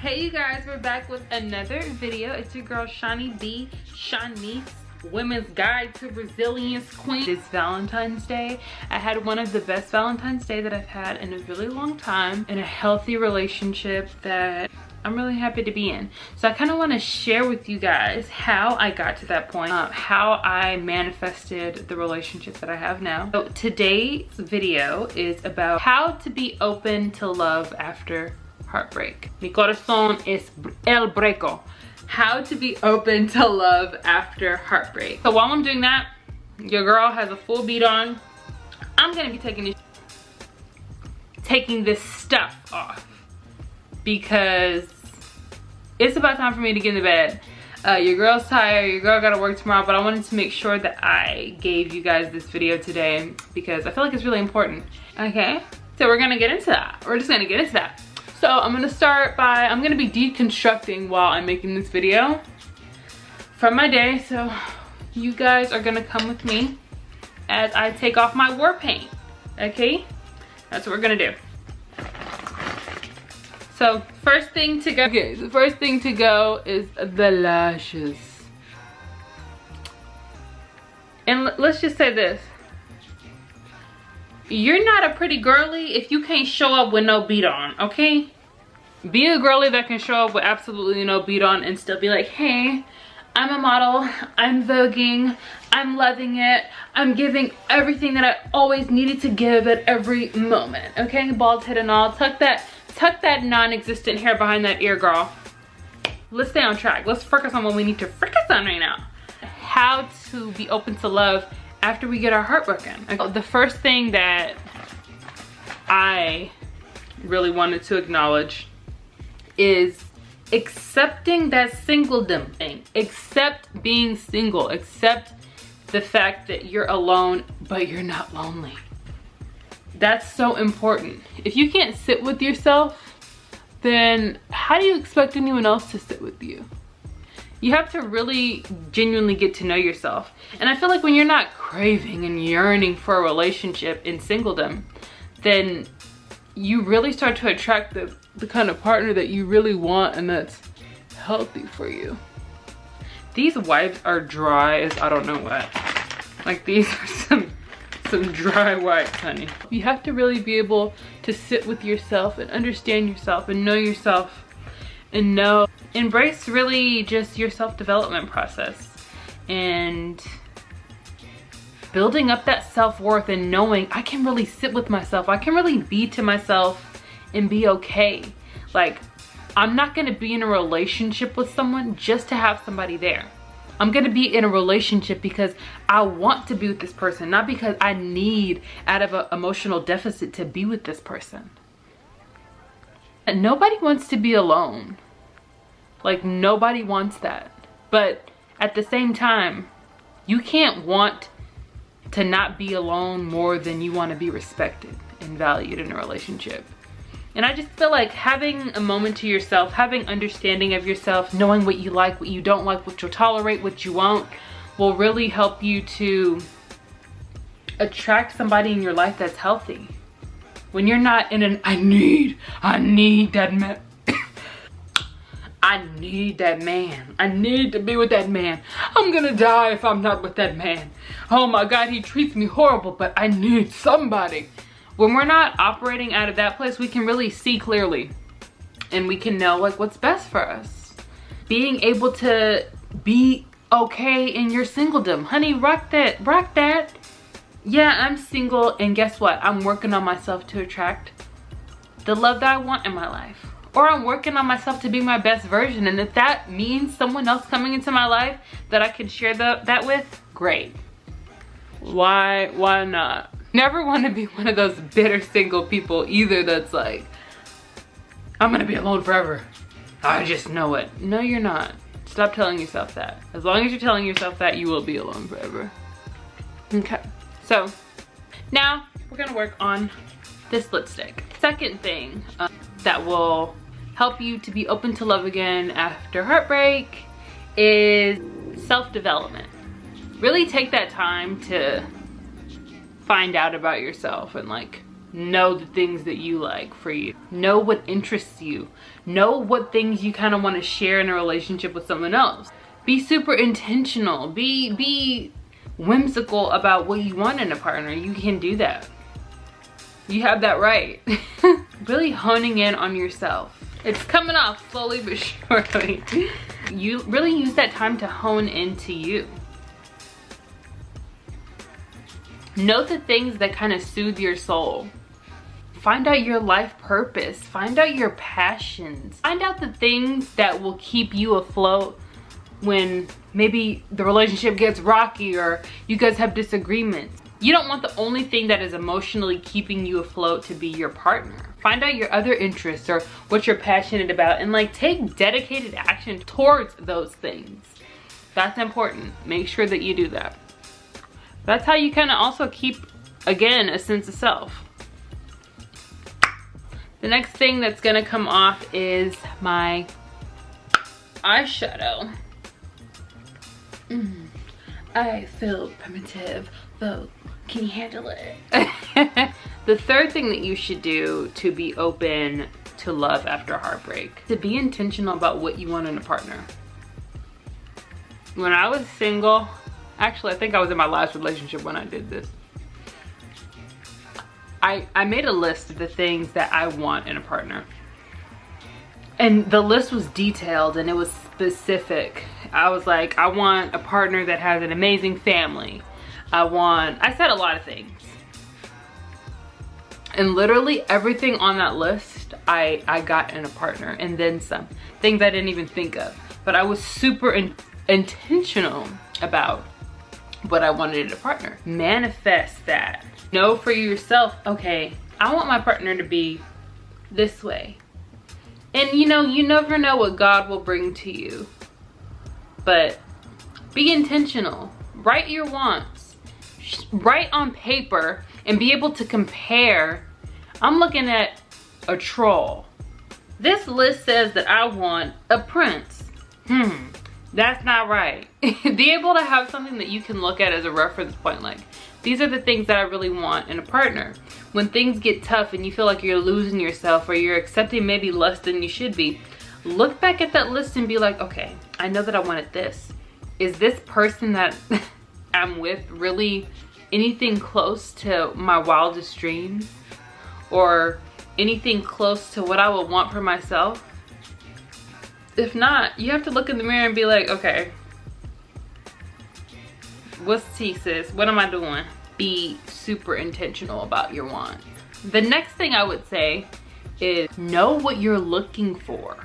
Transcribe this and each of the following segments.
Hey you guys, we're back with another video. It's your girl Shani B, Shanice, Women's Guide to Resilience Queen. It's Valentine's Day. I had one of the best Valentine's Day that I've had in a really long time, in a healthy relationship that I'm really happy to be in. So I kind of want to share with you guys how I got to that point, how I manifested the relationship that I have now. So today's video is about how to be open to love after heartbreak. Mi corazón es el breco. How to be open to love after heartbreak. So while I'm doing that, your girl has a full beat on. I'm gonna be taking this stuff off because it's about time for me to get into bed. Your girl's tired, your girl gotta work tomorrow, but I wanted to make sure that I gave you guys this video today because I feel like it's really important. Okay, so we're gonna get into that. We're just gonna get into that. So I'm gonna start by, I'm gonna be deconstructing while I'm making this video from my day. So you guys are gonna come with me as I take off my war paint, okay? That's what we're gonna do. So first thing to go, okay, the first thing to go is the lashes. And let's just say this. You're not a pretty girly if you can't show up with no beat on, okay? Be a girly that can show up with absolutely no beat on and still be like, hey, I'm a model, I'm voguing, I'm loving it, I'm giving everything that I always needed to give at every moment, okay? Bald head and all. Tuck that non-existent hair behind that ear, girl. Let's stay on track. Let's focus on what we need to focus on right now. How to be open to love after we get our heart broken. The first thing that I really wanted to acknowledge is accepting that singledom thing. Accept being single. Accept the fact that you're alone, but you're not lonely. That's so important. If you can't sit with yourself, then how do you expect anyone else to sit with you? You have to really genuinely get to know yourself. And I feel like when you're not craving and yearning for a relationship in singledom, then you really start to attract the kind of partner that you really want and that's healthy for you. These wipes are dry as I don't know what. Like these are some dry wipes, honey. You have to really be able to sit with yourself and understand yourself and know yourself and embrace really just your self-development process and building up that self-worth and knowing I can really sit with myself. I can really be to myself and be okay. Like, I'm not gonna be in a relationship with someone just to have somebody there. I'm gonna be in a relationship because I want to be with this person, not because I need out of an emotional deficit to be with this person. And nobody wants to be alone. Like, nobody wants that. But at the same time, you can't want to not be alone more than you want to be respected and valued in a relationship. And I just feel like having a moment to yourself, having understanding of yourself, knowing what you like, what you don't like, what you'll tolerate, what you won't, will really help you to attract somebody in your life that's healthy. When you're not in an I need that man. I need that man. I need to be with that man. I'm gonna die if I'm not with that man. Oh my God, he treats me horrible, but I need somebody. When we're not operating out of that place, we can really see clearly and we can know like what's best for us. Being able to be okay in your singledom. Honey, rock that, rock that. Yeah, I'm single and guess what? I'm working on myself to attract the love that I want in my life. Or I'm working on myself to be my best version. And if that means someone else coming into my life that I can share that with, great. Why not? Never want to be one of those bitter single people either that's like, I'm gonna be alone forever. I just know it. No, you're not. Stop telling yourself that. As long as you're telling yourself that, you will be alone forever. Okay, so now we're gonna work on this lipstick. Second thing that will help you to be open to love again after heartbreak is self-development. Really take that time to find out about yourself and like know the things that you like for you. Know what interests you. Know what things you kind of want to share in a relationship with someone else. Be super intentional. Be whimsical about what you want in a partner. You can do that. You have that right. Really honing in on yourself. It's coming off slowly but surely. You really use that time to hone into you. Note the things that kind of soothe your soul. Find out your life purpose. Find out your passions. Find out the things that will keep you afloat when maybe the relationship gets rocky or you guys have disagreements. You don't want the only thing that is emotionally keeping you afloat to be your partner. Find out your other interests or what you're passionate about, and like take dedicated action towards those things. That's important. Make sure that you do that. That's how you kind of also keep, again, a sense of self. The next thing that's gonna come off is my eyeshadow. I feel primitive, though. Can you handle it? The third thing that you should do to be open to love after heartbreak, to be intentional about what you want in a partner. When I was single, actually I think I was in my last relationship when I did this. I made a list of the things that I want in a partner. And the list was detailed and it was specific. I was like, I want a partner that has an amazing family. I said a lot of things. And literally everything on that list, I got in a partner, and then some. Things I didn't even think of. But I was super intentional about what I wanted in a partner. Manifest that. Know for yourself, okay, I want my partner to be this way. And you know, you never know what God will bring to you. But be intentional. Write your wants. Write on paper and be able to compare. I'm looking at a troll. This list says that I want a prince. That's not right. Be able to have something that you can look at as a reference point, like, these are the things that I really want in a partner. When things get tough and you feel like you're losing yourself or you're accepting maybe less than you should be, look back at that list and be like, okay, I know that I wanted this. Is this person that I'm with really anything close to my wildest dreams? Or anything close to what I would want for myself? If not, you have to look in the mirror and be like, okay, what's tea, sis? What am I doing? Be super intentional about your wants. The next thing I would say is know what you're looking for.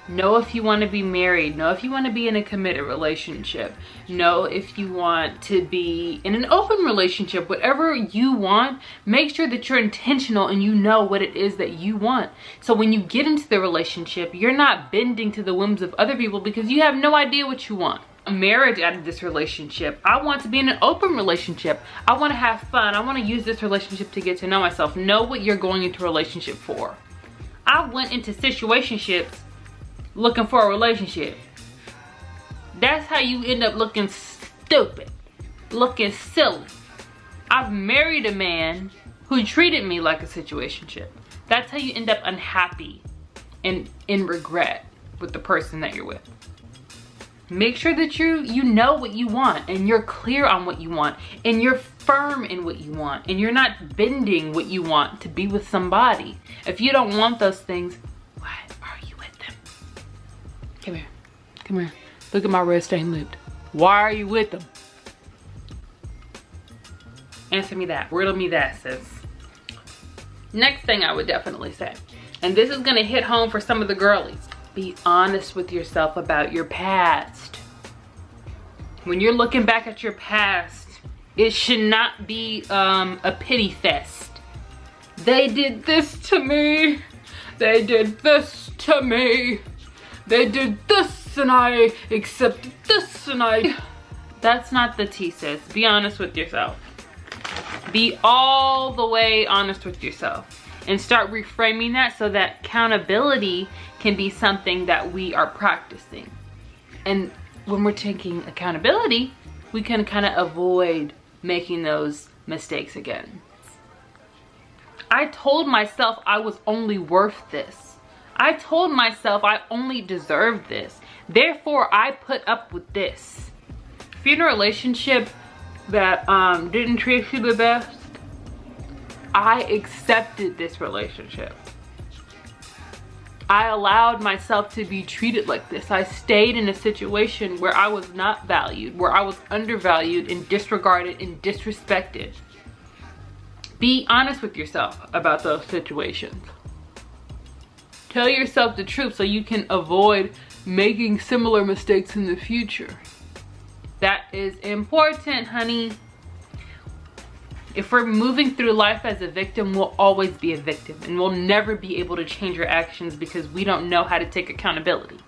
Know if you want to be married. Know if you want to be in a committed relationship. Know if you want to be in an open relationship. Whatever you want, make sure that you're intentional and you know what it is that you want. So when you get into the relationship, you're not bending to the whims of other people because you have no idea what you want. Marriage out of this relationship. I want to be in an open relationship. I want to have fun. I want to use this relationship to get to know myself. Know what you're going into a relationship for. I went into situationships looking for a relationship. That's how you end up looking stupid, looking silly. I've married a man who treated me like a situationship. That's how you end up unhappy and in regret with the person that you're with. Make sure that you know what you want and you're clear on what you want and you're firm in what you want and you're not bending what you want to be with somebody. If you don't want those things, why are you with them? Come here. Come here. Look at my red stained lip. Why are you with them? Answer me that. Riddle me that, sis. Next thing I would definitely say, and this is gonna hit home for some of the girlies. Be honest with yourself about your past. When you're looking back at your past, it should not be a pity fest. They did this to me. They did this to me. They did this and I accepted this and I... That's not the tea, sis. Be honest with yourself. Be all the way honest with yourself. And start reframing that so that accountability can be something that we are practicing. And when we're taking accountability, we can kind of avoid making those mistakes again. I told myself I was only worth this. I told myself I only deserved this. Therefore, I put up with this. If you're in a relationship that didn't treat you the best, I accepted this relationship. I allowed myself to be treated like this. I stayed in a situation where I was not valued, where I was undervalued and disregarded and disrespected. Be honest with yourself about those situations. Tell yourself the truth so you can avoid making similar mistakes in the future. That is important, honey. If we're moving through life as a victim, we'll always be a victim, and we'll never be able to change our actions because we don't know how to take accountability.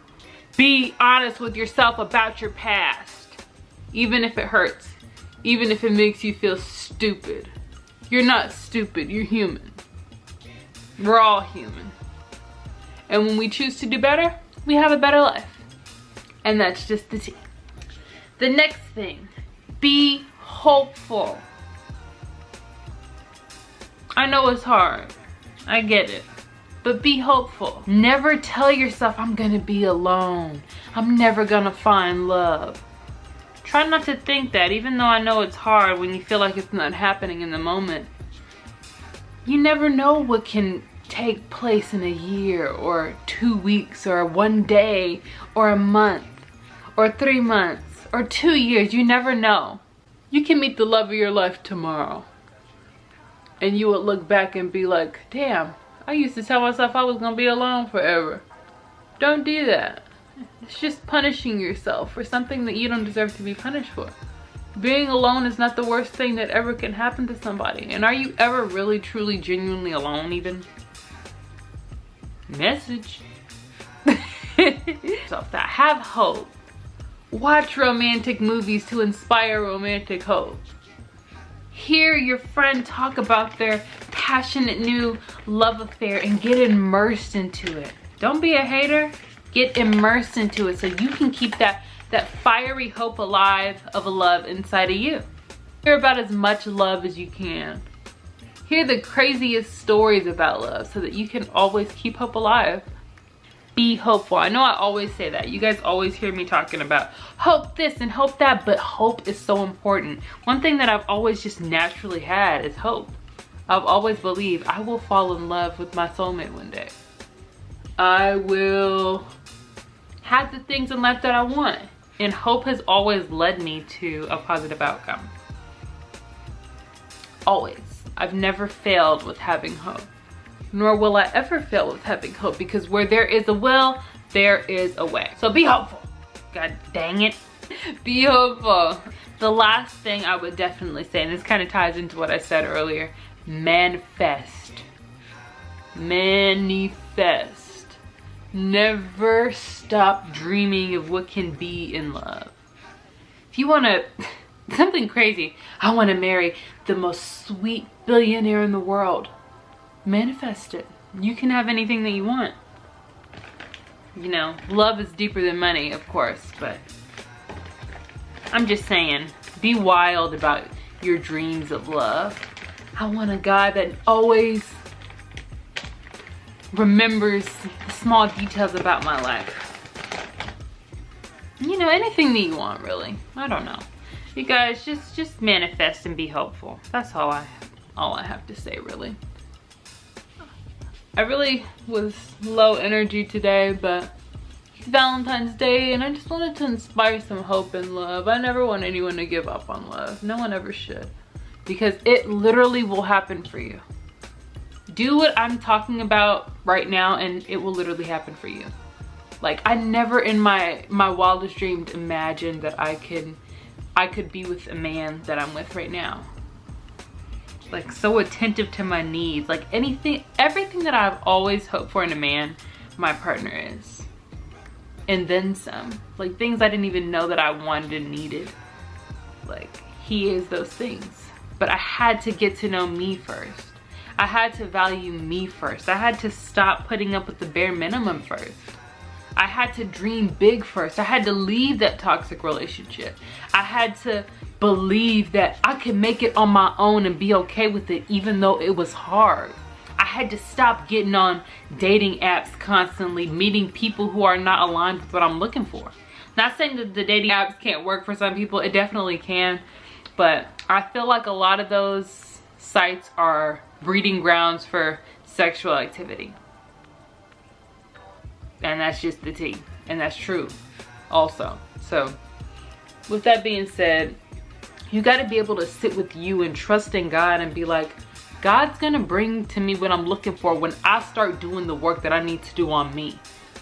Be honest with yourself about your past, even if it hurts, even if it makes you feel stupid. You're not stupid, you're human. We're all human. And when we choose to do better, we have a better life. And that's just the tea. The next thing, be hopeful. I know it's hard, I get it, but be hopeful. Never tell yourself, I'm gonna be alone. I'm never gonna find love. Try not to think that, even though I know it's hard when you feel like it's not happening in the moment. You never know what can take place in a year or 2 weeks or 1 day or a month or 3 months or 2 years. You never know. You can meet the love of your life tomorrow. And you would look back and be like, damn, I used to tell myself I was gonna be alone forever. Don't do that. It's just punishing yourself for something that you don't deserve to be punished for. Being alone is not the worst thing that ever can happen to somebody. And are you ever really, truly, genuinely alone even? Message. So that have hope. Watch romantic movies to inspire romantic hope. Hear your friend talk about their passionate new love affair and get immersed into it. Don't be a hater. Get immersed into it so you can keep that fiery hope alive of a love inside of you. Hear about as much love as you can. Hear the craziest stories about love so that you can always keep hope alive. Be hopeful. I know I always say that. You guys always hear me talking about hope this and hope that, but hope is so important. One thing that I've always just naturally had is hope. I've always believed I will fall in love with my soulmate one day. I will have the things in life that I want. And hope has always led me to a positive outcome. Always. I've never failed with having hope. Nor will I ever fail with having hope, because where there is a will, there is a way. So be hopeful. God dang it. Be hopeful. The last thing I would definitely say, and this kind of ties into what I said earlier, manifest. Manifest. Never stop dreaming of what can be in love. If you want to, something crazy, I want to marry the most sweet billionaire in the world. Manifest it. You can have anything that you want. You know, love is deeper than money, of course, but I'm just saying, be wild about your dreams of love. I want a guy that always remembers the small details about my life. You know, anything that you want, really. I don't know. You guys, just manifest and be hopeful. That's all I have to say, really. I really was low energy today, but it's Valentine's Day and I just wanted to inspire some hope and love. I never want anyone to give up on love. No one ever should, because it literally will happen for you. Do what I'm talking about right now and it will literally happen for you. Like, I never in my wildest dreams imagined that I could be with a man that I'm with right now. Like, so attentive to my needs. Like, everything that I've always hoped for in a man, my partner is. And then some. Like, things I didn't even know that I wanted and needed. Like, he is those things. But I had to get to know me first. I had to value me first. I had to stop putting up with the bare minimum first. I had to dream big first. I had to leave that toxic relationship. I had to believe that I could make it on my own and be okay with it, even though it was hard. I had to stop getting on dating apps constantly, meeting people who are not aligned with what I'm looking for. Not saying that the dating apps can't work for some people, it definitely can, but I feel like a lot of those sites are breeding grounds for sexual activity. And that's just the tea, and that's true also. So with that being said, you got to be able to sit with you and trust in God and be like, God's gonna bring to me what I'm looking for when I start doing the work that I need to do on me.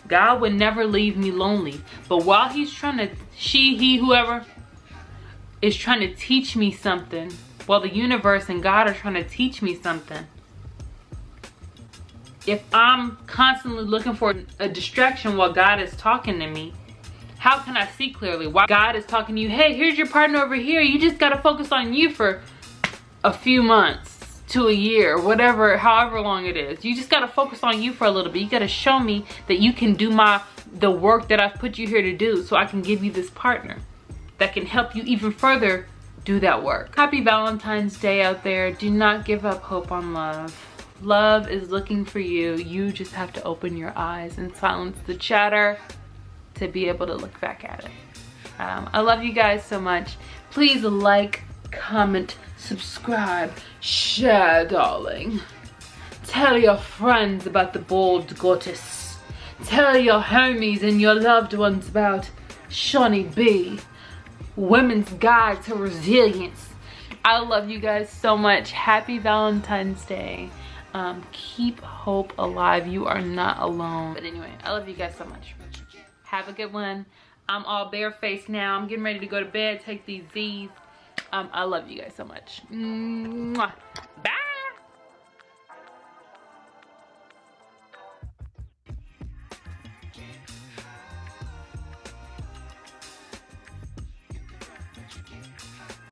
God would never leave me lonely. But while he's trying to, he, whoever is trying to teach me something, while the universe and God are trying to teach me something, if I'm constantly looking for a distraction while God is talking to me, how can I see clearly? While God is talking to you, hey, here's your partner over here. You just got to focus on you for a few months to a year, whatever, however long it is. You just got to focus on you for a little bit. You got to show me that you can do the work that I've put you here to do, so I can give you this partner that can help you even further do that work. Happy Valentine's Day out there. Do not give up hope on love. Love is looking for you. You just have to open your eyes and silence the chatter to be able to look back at it. I love you guys so much. Please like, comment, subscribe, share, darling. Tell your friends about the bald goddess. Tell your homies and your loved ones about Shawnee B, Women's Guide to Resilience. I love you guys so much. Happy Valentine's Day. Keep hope alive. You are not alone. But anyway, I love you guys so much. Have a good one. I'm all barefaced now. I'm getting ready to go to bed, take these Z's. I love you guys so much. Mwah. Bye.